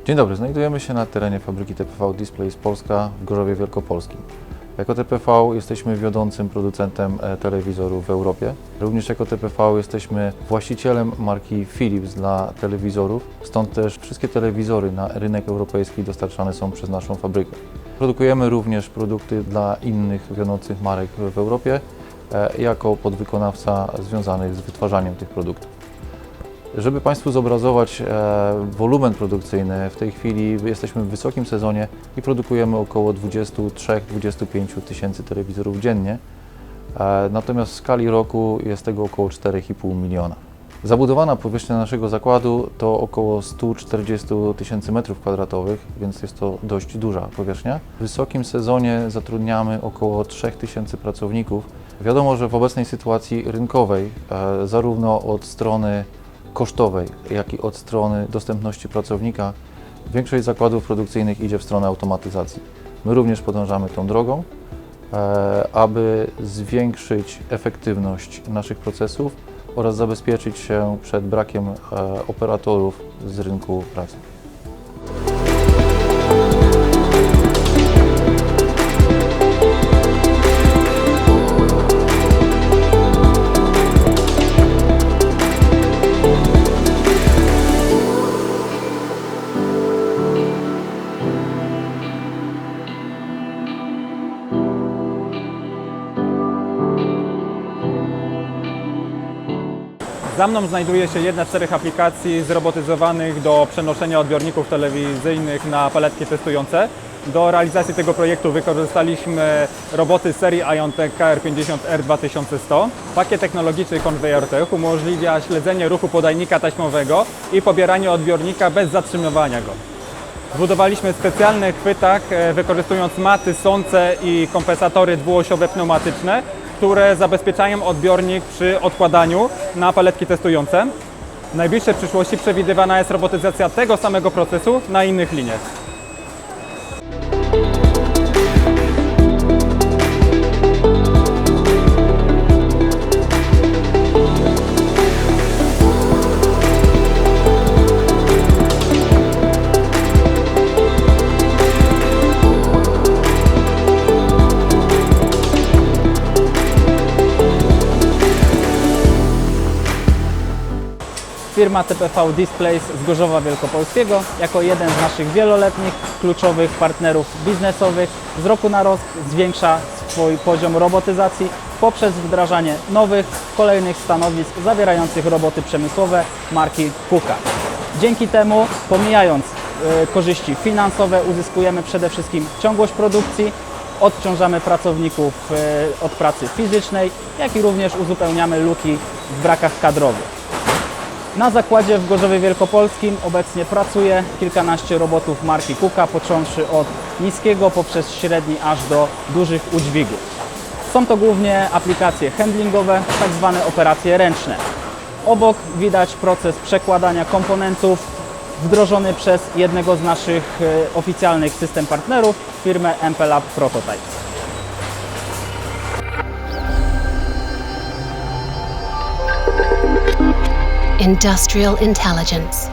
Dzień dobry, znajdujemy się na terenie fabryki TPV Displays Polska w Gorzowie Wielkopolskim. Jako TPV jesteśmy wiodącym producentem telewizorów w Europie. Również jako TPV jesteśmy właścicielem marki Philips dla telewizorów, stąd też wszystkie telewizory na rynek europejski dostarczane są przez naszą fabrykę. Produkujemy również produkty dla innych wiodących marek w Europie jako podwykonawca związany z wytwarzaniem tych produktów. Żeby Państwu zobrazować wolumen produkcyjny, w tej chwili jesteśmy w wysokim sezonie i produkujemy około 23-25 tysięcy telewizorów dziennie, natomiast w skali roku jest tego około 4,5 miliona. Zabudowana powierzchnia naszego zakładu to około 140 tysięcy metrów kwadratowych, więc jest to dość duża powierzchnia. W wysokim sezonie zatrudniamy około 3 tysięcy pracowników. Wiadomo, że w obecnej sytuacji rynkowej, zarówno od strony kosztowej, jak i od strony dostępności pracownika, większość zakładów produkcyjnych idzie w stronę automatyzacji. My również podążamy tą drogą, aby zwiększyć efektywność naszych procesów oraz zabezpieczyć się przed brakiem operatorów z rynku pracy. Za mną znajduje się jedna z 4 aplikacji zrobotyzowanych do przenoszenia odbiorników telewizyjnych na paletki testujące. Do realizacji tego projektu wykorzystaliśmy roboty serii Iontech KR50R 2100. Pakiet technologiczny Conveyor Tech umożliwia śledzenie ruchu podajnika taśmowego i pobieranie odbiornika bez zatrzymywania go. Zbudowaliśmy specjalny chwytak, wykorzystując maty, sące i kompensatory dwuosiowe pneumatyczne, które zabezpieczają odbiornik przy odkładaniu na paletki testujące. W najbliższej przyszłości przewidywana jest robotyzacja tego samego procesu na innych liniach. Firma TPV Displays z Gorzowa Wielkopolskiego jako jeden z naszych wieloletnich kluczowych partnerów biznesowych z roku na rok zwiększa swój poziom robotyzacji poprzez wdrażanie nowych, kolejnych stanowisk zawierających roboty przemysłowe marki KUKA. Dzięki temu, pomijając korzyści finansowe, uzyskujemy przede wszystkim ciągłość produkcji, odciążamy pracowników od pracy fizycznej, jak i również uzupełniamy luki w brakach kadrowych. Na zakładzie w Gorzowie Wielkopolskim obecnie pracuje kilkanaście robotów marki KUKA, począwszy od niskiego poprzez średni aż do dużych udźwigów. Są to głównie aplikacje handlingowe, tak zwane operacje ręczne. Obok widać proces przekładania komponentów wdrożony przez jednego z naszych oficjalnych system partnerów, firmę MP Lab Prototypes. Industrial intelligence.